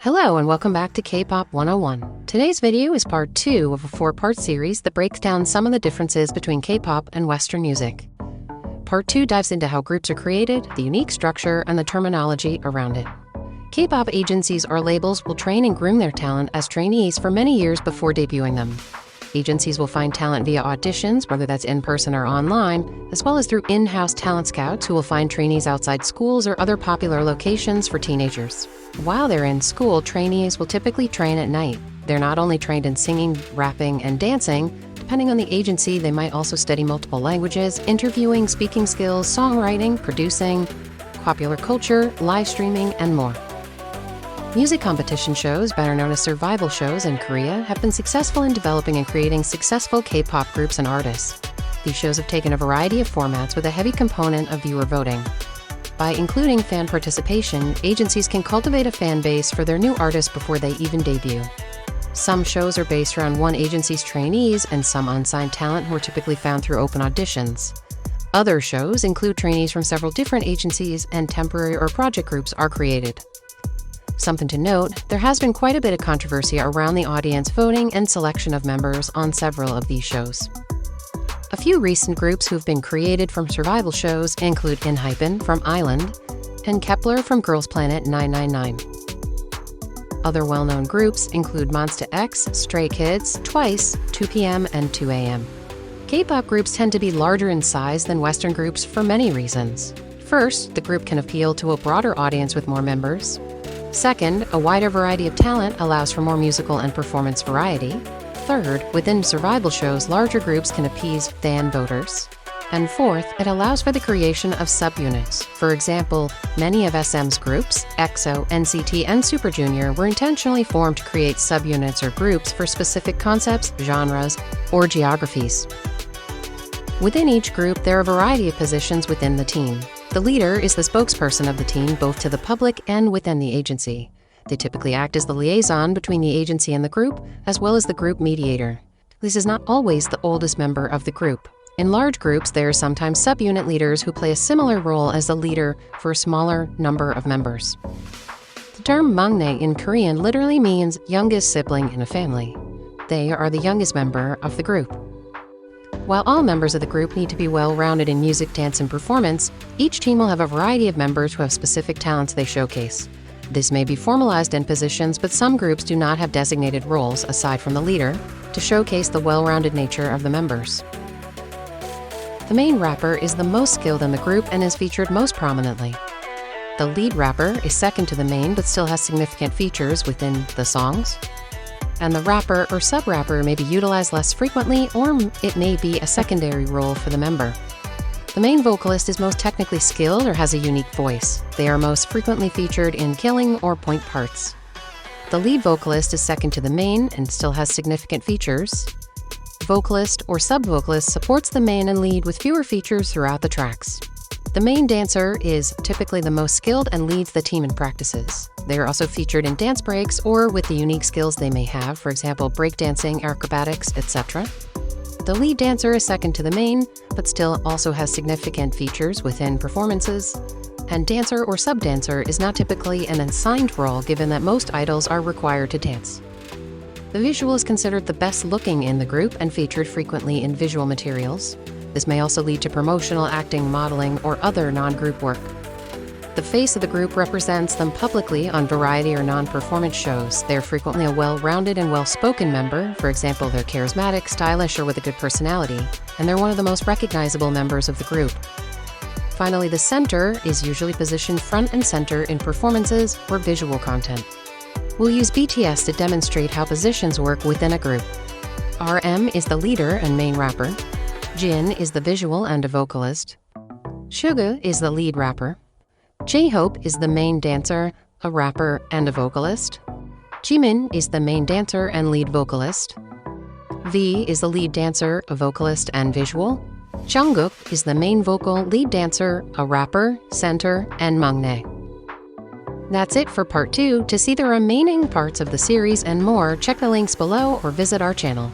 Hello and welcome back to K-Pop 101. Today's video is part 2 of a 4-part series that breaks down some of the differences between K-pop and Western music. Part 2 dives into how groups are created, the unique structure, and the terminology around it. K-pop agencies or labels will train and groom their talent as trainees for many years before debuting them. Agencies will find talent via auditions, whether that's in person or online, as well as through in-house talent scouts who will find trainees outside schools or other popular locations for teenagers. While they're in school, trainees will typically train at night. They're not only trained in singing, rapping, and dancing. Depending on the agency, they might also study multiple languages, interviewing, speaking skills, songwriting, producing, popular culture, live streaming, and more. Music competition shows, better known as survival shows in Korea, have been successful in developing and creating successful K-pop groups and artists. These shows have taken a variety of formats with a heavy component of viewer voting. By including fan participation, agencies can cultivate a fan base for their new artists before they even debut. Some shows are based around one agency's trainees and some unsigned talent who are typically found through open auditions. Other shows include trainees from several different agencies, and temporary or project groups are created. Something to note, there has been quite a bit of controversy around the audience voting and selection of members on several of these shows. A few recent groups who've been created from survival shows include Inhypen from Island and Kepler from Girls Planet 999. Other well-known groups include Monsta X, Stray Kids, Twice, 2PM, and 2AM. K-pop groups tend to be larger in size than Western groups for many reasons. First, the group can appeal to a broader audience with more members. Second, a wider variety of talent allows for more musical and performance variety. Third, within survival shows, larger groups can appease fan voters. And fourth, it allows for the creation of subunits. For example, many of SM's groups, EXO, NCT, and Super Junior, were intentionally formed to create subunits or groups for specific concepts, genres, or geographies. Within each group, there are a variety of positions within the team. The leader is the spokesperson of the team both to the public and within the agency. They typically act as the liaison between the agency and the group, as well as the group mediator. This is not always the oldest member of the group. In large groups, there are sometimes subunit leaders who play a similar role as the leader for a smaller number of members. The term maknae in Korean literally means youngest sibling in a family. They are the youngest member of the group. While all members of the group need to be well-rounded in music, dance, and performance, each team will have a variety of members who have specific talents they showcase. This may be formalized in positions, but some groups do not have designated roles, aside from the leader, to showcase the well-rounded nature of the members. The main rapper is the most skilled in the group and is featured most prominently. The lead rapper is second to the main, but still has significant features within the songs. And the rapper or sub-rapper may be utilized less frequently, or it may be a secondary role for the member. The main vocalist is most technically skilled or has a unique voice. They are most frequently featured in killing or point parts. The lead vocalist is second to the main and still has significant features. Vocalist or sub-vocalist supports the main and lead with fewer features throughout the tracks. The main dancer is typically the most skilled and leads the team in practices. They are also featured in dance breaks or with the unique skills they may have, for example, breakdancing, acrobatics, etc. The lead dancer is second to the main, but still also has significant features within performances. And dancer or sub-dancer is not typically an assigned role, given that most idols are required to dance. The visual is considered the best looking in the group and featured frequently in visual materials. This may also lead to promotional acting, modeling, or other non-group work. The face of the group represents them publicly on variety or non-performance shows. They are frequently a well-rounded and well-spoken member. For example, they're charismatic, stylish, or with a good personality, and they're one of the most recognizable members of the group. Finally, the center is usually positioned front and center in performances or visual content. We'll use BTS to demonstrate how positions work within a group. RM is the leader and main rapper. Jin is the visual and a vocalist. Suga is the lead rapper. J-Hope is the main dancer, a rapper, and a vocalist. Jimin is the main dancer and lead vocalist. V is the lead dancer, a vocalist, and visual. Jungkook is the main vocal, lead dancer, a rapper, center, and maknae. That's it for part 2. To see the remaining parts of the series and more, check the links below or visit our channel.